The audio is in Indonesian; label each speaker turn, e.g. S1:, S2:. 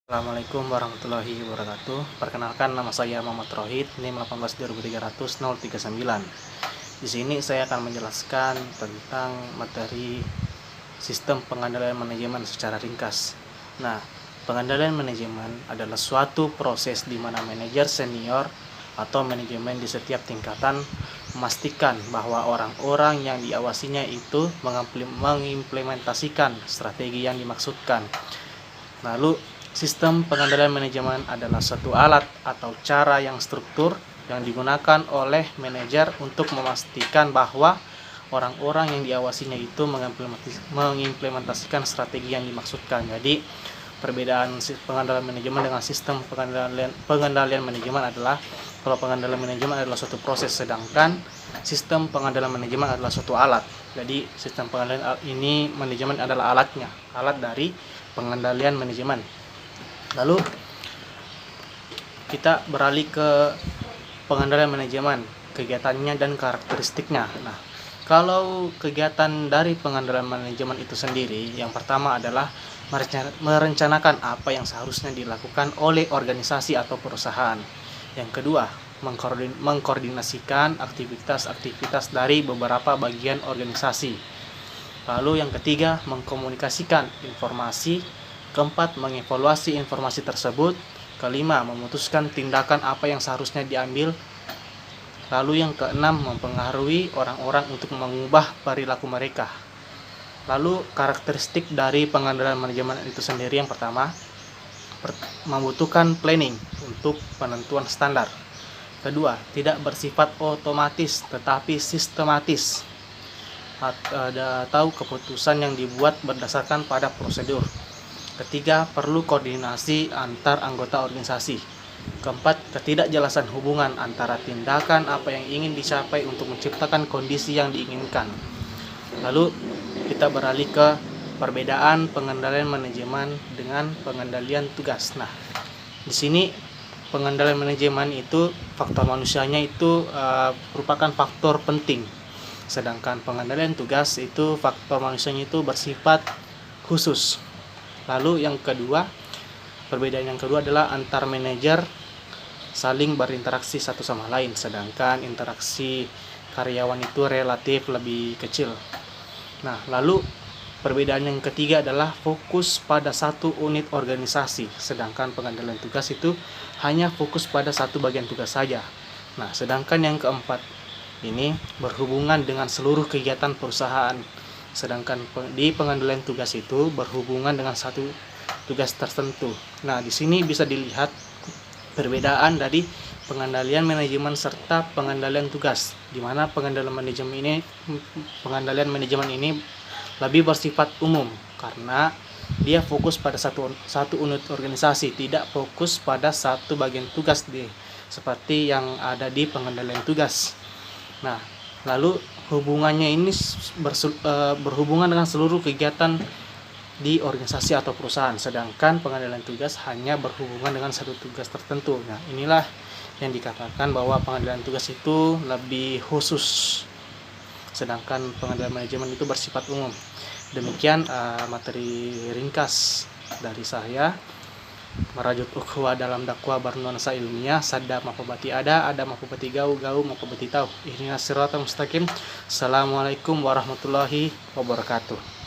S1: Assalamualaikum warahmatullahi wabarakatuh. Perkenalkan, nama saya Muhammad Rohid, NIM 18.2300.039. Di sini saya akan menjelaskan tentang materi sistem pengendalian manajemen secara ringkas. Nah, pengendalian manajemen adalah suatu proses di mana manajer senior atau manajemen di setiap tingkatan memastikan bahwa orang-orang yang diawasinya itu mengimplementasikan strategi yang dimaksudkan. Lalu, sistem pengendalian manajemen adalah suatu alat atau cara yang struktur yang digunakan oleh manajer untuk memastikan bahwa orang-orang yang diawasinya itu mengimplementasikan strategi yang dimaksudkan. Jadi, perbedaan pengendalian manajemen dengan sistem pengendalian manajemen adalah kalau pengendalian manajemen adalah suatu proses, sedangkan sistem pengendalian manajemen adalah suatu alat. Jadi, sistem pengendalian ini manajemen adalah alatnya, alat dari pengendalian manajemen. Lalu kita beralih ke pengendalian manajemen, kegiatannya dan karakteristiknya. Nah, kalau kegiatan dari pengendalian manajemen itu sendiri, yang pertama adalah merencanakan apa yang seharusnya dilakukan oleh organisasi atau perusahaan. Yang kedua, mengkoordinasikan aktivitas-aktivitas dari beberapa bagian organisasi. Lalu yang ketiga, mengkomunikasikan informasi. Keempat, mengevaluasi informasi tersebut. Kelima, memutuskan tindakan apa yang seharusnya diambil. Lalu yang keenam, mempengaruhi orang-orang untuk mengubah perilaku mereka. Lalu karakteristik dari pengendalian manajemen itu sendiri, yang pertama, membutuhkan planning untuk penentuan standar. Kedua, tidak bersifat otomatis tetapi sistematis atau keputusan yang dibuat berdasarkan pada prosedur. Ketiga, perlu koordinasi antar anggota organisasi. Keempat, ketidakjelasan hubungan antara tindakan apa yang ingin dicapai untuk menciptakan kondisi yang diinginkan. Lalu kita beralih ke perbedaan pengendalian manajemen dengan pengendalian tugas. Nah, di sini pengendalian manajemen itu faktor manusianya itu merupakan faktor penting. Sedangkan pengendalian tugas itu faktor manusianya itu bersifat khusus. Lalu yang kedua, perbedaan yang kedua adalah antar manajer saling berinteraksi satu sama lain, sedangkan interaksi karyawan itu relatif lebih kecil. Nah, lalu perbedaan yang ketiga adalah fokus pada satu unit organisasi, sedangkan pengendalian tugas itu hanya fokus pada satu bagian tugas saja. Nah, sedangkan yang keempat ini berhubungan dengan seluruh kegiatan perusahaan. Sedangkan di pengendalian tugas itu berhubungan dengan satu tugas tertentu. Nah, di sini bisa dilihat perbedaan dari pengendalian manajemen serta pengendalian tugas, di mana pengendalian manajemen ini lebih bersifat umum karena dia fokus pada satu unit organisasi, tidak fokus pada satu bagian tugas seperti yang ada di pengendalian tugas. Nah, lalu hubungannya ini berhubungan dengan seluruh kegiatan di organisasi atau perusahaan, sedangkan pengendalian tugas hanya berhubungan dengan satu tugas tertentu. Nah, inilah yang dikatakan bahwa pengendalian tugas itu lebih khusus, sedangkan pengendalian manajemen itu bersifat umum. Demikian materi ringkas dari saya. Merajut ukhuwah dalam dakwah bernuansa ilmiah, sadda mafabati ada mafabati gau mafabati tahu. Ihdinas siratal mustaqim. Assalamualaikum warahmatullahi wabarakatuh.